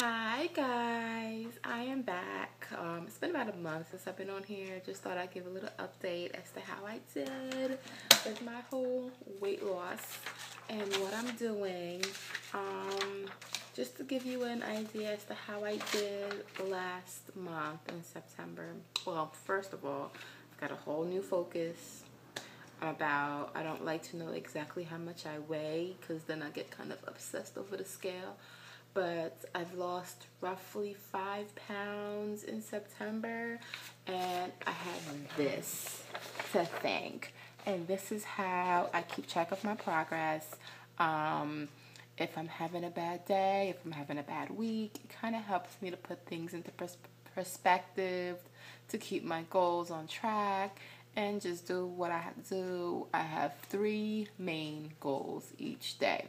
Hi guys, I am back. It's been about a month since I've been on here. Just thought I'd give a little update as to how I did with my whole weight loss and what I'm doing. Just to give you an idea as to how I did last month in September. Well, first of all, I've got a whole new focus. I don't like to know exactly how much I weigh because then I get kind of obsessed over the scale. But I've lost roughly 5 pounds in September, and I have this to thank. And this is how I keep track of my progress. If I'm having a bad day, if I'm having a bad week, it kind of helps me to put things into perspective, to keep my goals on track, and just do what I have to do. I have 3 main goals each day.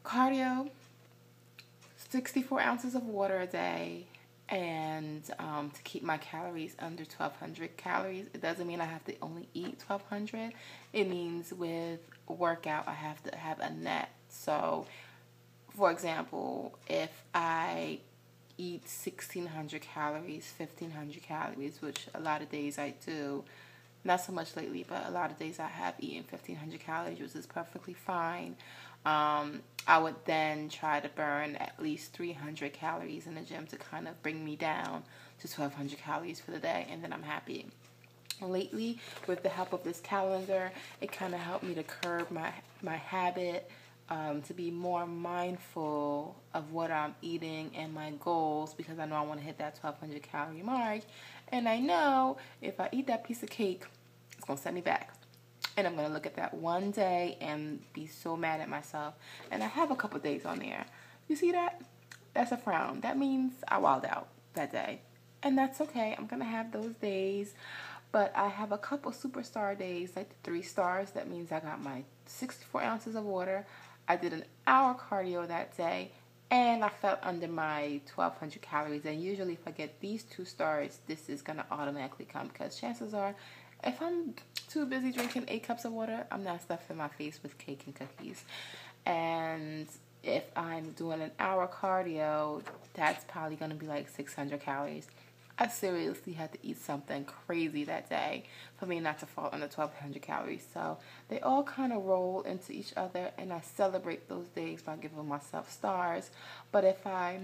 Cardio, 64 ounces of water a day, and to keep my calories under 1,200 calories. It doesn't mean I have to only eat 1,200. It means with workout, I have to have a net. So, for example, if I eat 1,600 calories, 1,500 calories, which a lot of days I do, not so much lately, but a lot of days I have eaten 1,500 calories, which is perfectly fine. I would then try to burn at least 300 calories in the gym to kind of bring me down to 1,200 calories for the day, and then I'm happy. Lately, with the help of this calendar, it kind of helped me to curb my habit, to be more mindful of what I'm eating and my goals, because I know I want to hit that 1,200 calorie mark, and I know if I eat that piece of cake, it's going to set me back. And I'm going to look at that one day and be so mad at myself. And I have a couple days on there. You see that? That's a frown. That means I wilded out that day. And that's okay. I'm going to have those days. But I have a couple superstar days, like 3 stars. That means I got my 64 ounces of water. I did an hour cardio that day. And I fell under my 1,200 calories. And usually if I get these 2 stars, this is going to automatically come. Because chances are, if I'm too busy drinking 8 cups of water, I'm not stuffing my face with cake and cookies. And if I'm doing an hour cardio, that's probably going to be like 600 calories. I seriously had to eat something crazy that day for me not to fall under 1,200 calories. So they all kind of roll into each other, and I celebrate those days by giving myself stars. But if I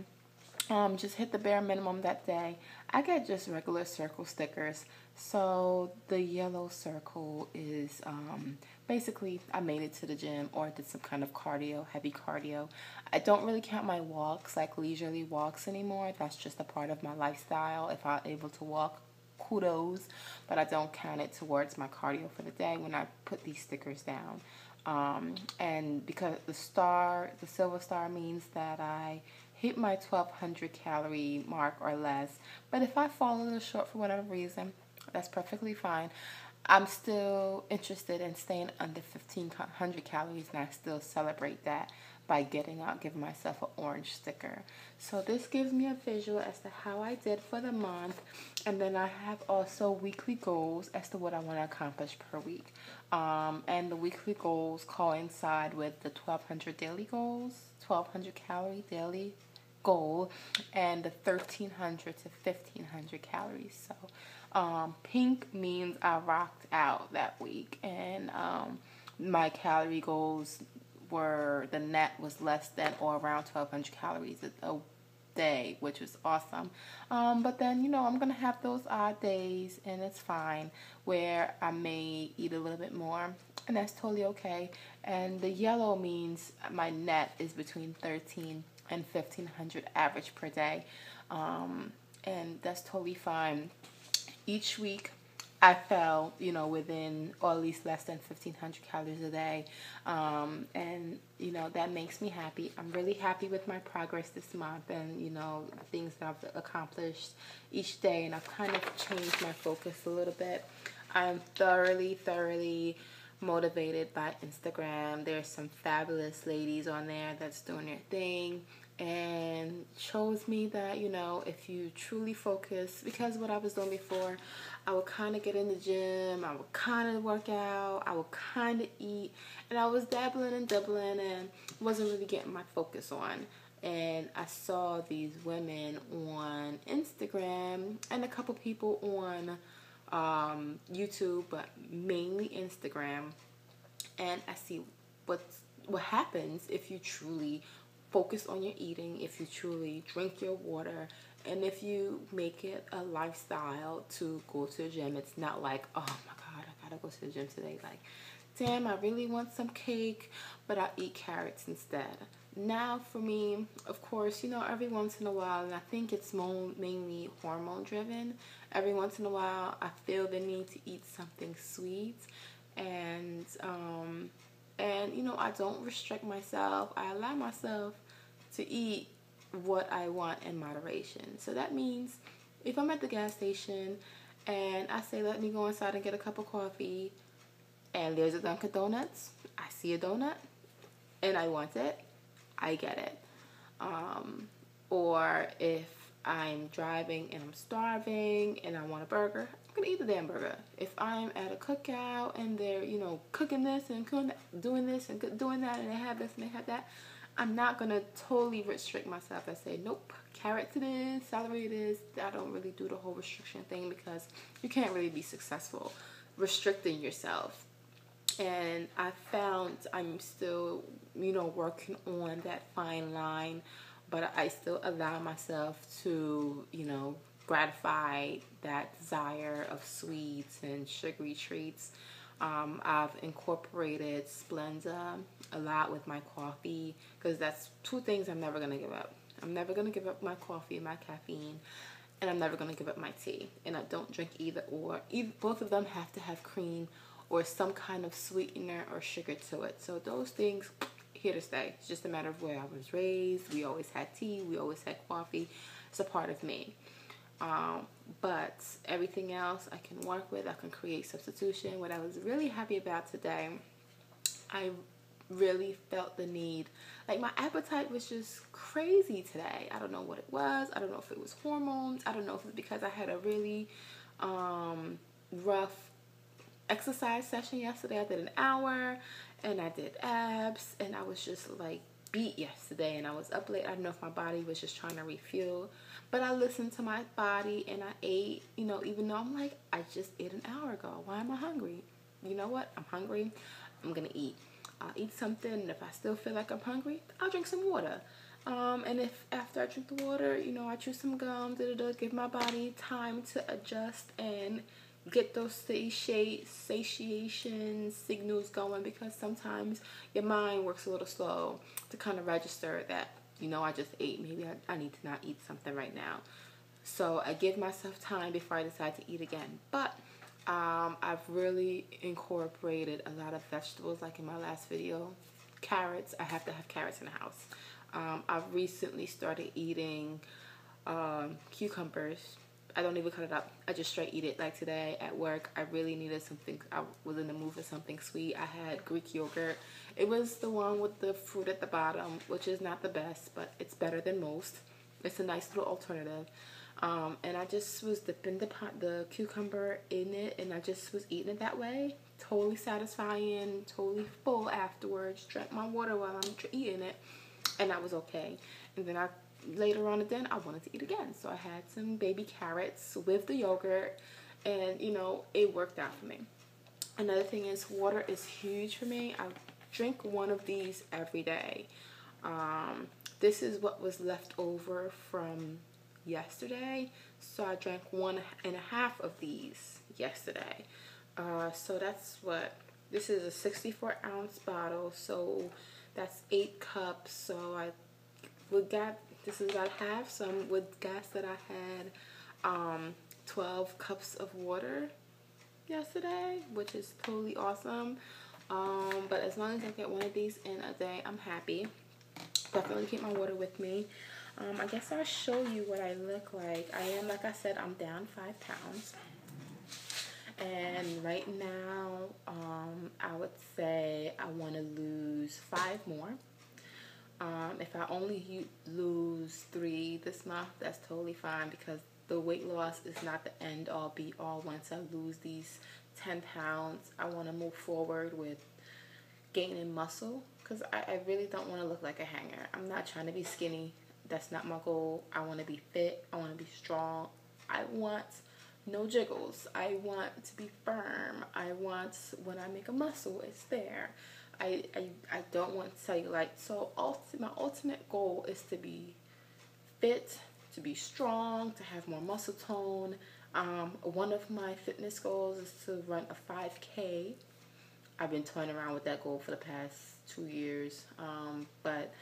just hit the bare minimum that day, I get just regular circle stickers. So the yellow circle is basically I made it to the gym or did some kind of cardio, heavy cardio. I don't really count my walks, like leisurely walks anymore. That's just a part of my lifestyle. If I'm able to walk, kudos, but I don't count it towards my cardio for the day when I put these stickers down. And because the silver star means that I hit my 1,200 calorie mark or less. But if I fall a little short for whatever reason, that's perfectly fine. I'm still interested in staying under 1,500 calories, and I still celebrate that by giving myself an orange sticker. So this gives me a visual as to how I did for the month, and then I have also weekly goals as to what I want to accomplish per week. And the weekly goals coincide with the 1,200 daily goals, 1,200 calorie daily goal, and the 1,300 to 1,500 calories. So pink means I rocked out that week, and my calorie goals were, the net was less than or around 1,200 calories a day, which was awesome. But then, I'm going to have those odd days, and it's fine, where I may eat a little bit more, and that's totally okay. And the yellow means my net is between 1,300 and 1,500 average per day, and that's totally fine. Each week I fell, within or at least less than 1,500 calories a day, and that makes me happy. I'm really happy with my progress this month, and the things that I've accomplished each day, and I've kind of changed my focus a little bit. I'm thoroughly motivated by Instagram. There's some fabulous ladies on there that's doing their thing. and shows me that, you know, if you truly focus, because what I was doing before, I would kind of get in the gym, I would kind of work out, I would kind of eat, and I was dabbling and doubling and wasn't really getting my focus on. And I saw these women on Instagram and a couple people on YouTube, but mainly Instagram. And I see what happens if you truly focus on your eating, if you truly drink your water, and if you make it a lifestyle to go to the gym. It's not like, oh my God, I gotta go to the gym today. Like, damn, I really want some cake, but I'll eat carrots instead. Now, for me, of course, you know, every once in a while, and I think it's mainly hormone driven, every once in a while, I feel the need to eat something sweet. And, you know, I don't restrict myself. I allow myself to eat what I want in moderation. So that means if I'm at the gas station and I say, let me go inside and get a cup of coffee, and there's a Dunkin' Donuts, I see a donut and I want it, I get it. Or if I'm driving and I'm starving and I want a burger, I'm gonna eat the damn burger. If I'm at a cookout and they're, you know, cooking this and doing this and doing that, and they have this and they have that, I'm not gonna totally restrict myself and say, nope, carrot to this, celery to this. I don't really do the whole restriction thing, because you can't really be successful restricting yourself. And I found I'm still, you know, working on that fine line, but I still allow myself to, you know, gratify that desire of sweets and sugary treats. I've incorporated Splenda a lot with my coffee, because that's two things I'm never going to give up. I'm never going to give up my coffee and my caffeine, and I'm never going to give up my tea. And I don't drink either or. Both of them have to have cream or some kind of sweetener or sugar to it. So those things, here to stay. It's just a matter of where I was raised. We always had tea. We always had coffee. It's a part of me. But everything else I can work with. I can create substitution. What I was really happy about today, I really felt the need. Like, my appetite was just crazy today. I don't know what it was. I don't know if it was hormones. I don't know if it was because I had a really rough exercise session yesterday. I did an hour and I did abs, and I was just like beat yesterday, and I was up late. I don't know if my body was just trying to refuel, but I listened to my body and I ate, you know, even though I'm like, I just ate an hour ago. Why am I hungry? You know what? I'm hungry. I'm gonna eat. I'll eat something, and if I still feel like I'm hungry, I'll drink some water. And if after I drink the water, you know, I chew some gum, give my body time to adjust and get those satiation signals going, because sometimes your mind works a little slow to kind of register that, you know, I just ate. Maybe I need to not eat something right now. So I give myself time before I decide to eat again. But I've really incorporated a lot of vegetables, like in my last video. Carrots. I have to have carrots in the house. I've recently started eating cucumbers. I don't even cut it up. I just straight eat it. Like today at work, I really needed something. I was in the mood for something sweet. I had Greek yogurt. It was the one with the fruit at the bottom, which is not the best, but it's better than most. It's a nice little alternative. And I just was dipping the cucumber in it, and I just was eating it that way. Totally satisfying, totally full afterwards. Drank my water while I'm eating it, and I was okay. And then later on then I wanted to eat again, so I had some baby carrots with the yogurt, and you know, it worked out for me. Another thing is, water is huge for me. I drink one of these every day. This is what was left over from yesterday, so I drank 1.5 of these yesterday. So that's what this is, a 64-ounce bottle, so that's 8 cups. So this is about half. So I would guess that I had 12 cups of water yesterday, which is totally awesome. But as long as I get one of these in a day, I'm happy. Definitely keep my water with me. I guess I'll show you what I look like. Like I said, I'm down 5 pounds. And right now, I would say I want to lose 5 more. If I only lose 3 this month, that's totally fine, because the weight loss is not the end all be all. Once I lose these 10 pounds, I want to move forward with gaining muscle, because I really don't want to look like a hanger. I'm not trying to be skinny. That's not my goal. I want to be fit. I want to be strong. I want no jiggles. I want to be firm. I want, when I make a muscle, it's there. I don't want cellulite. So my ultimate goal is to be fit, to be strong, to have more muscle tone. One of my fitness goals is to run a 5K. I've been toying around with that goal for the past 2 years, but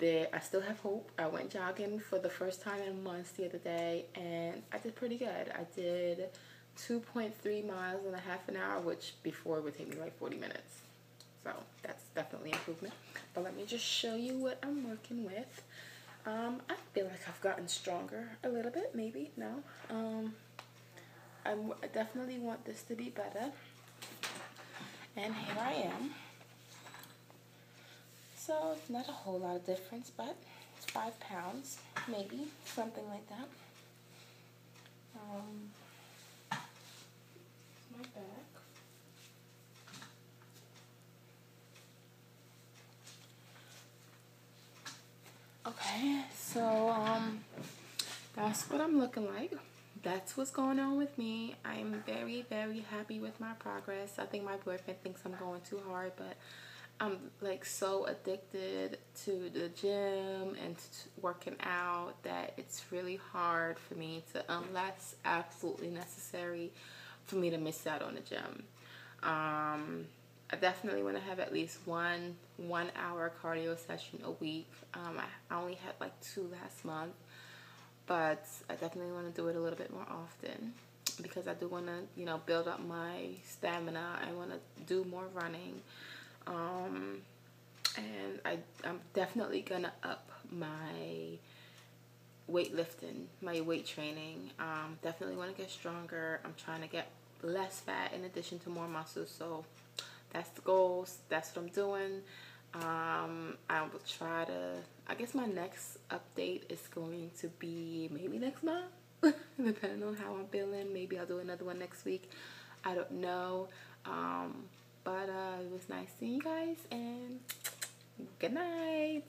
I still have hope. I went jogging for the first time in months the other day, and I did pretty good. I did 2.3 miles in a half an hour, which before would take me like 40 minutes. So that's definitely improvement. But let me just show you what I'm working with. I feel like I've gotten stronger a little bit, maybe, no. I definitely want this to be better. And here I am. So not a whole lot of difference, but it's 5 pounds, maybe, something like that. My back. Okay, so that's what I'm looking like. That's what's going on with me. I'm very, very happy with my progress. I think my boyfriend thinks I'm going too hard, but I'm like so addicted to the gym and working out that it's really hard for me to, unless absolutely necessary, for me to miss out on the gym. I definitely want to have at least one hour cardio session a week. I only had like 2 last month, but I definitely want to do it a little bit more often, because I do want to, build up my stamina. I want to do more running. And I'm definitely gonna up my weightlifting, my weight training. Definitely want to get stronger. I'm trying to get less fat in addition to more muscle. So that's the goals. That's what I'm doing. I will try to, I guess my next update is going to be maybe next month, depending on how I'm feeling. Maybe I'll do another one next week. I don't know. But it was nice seeing you guys, and good night.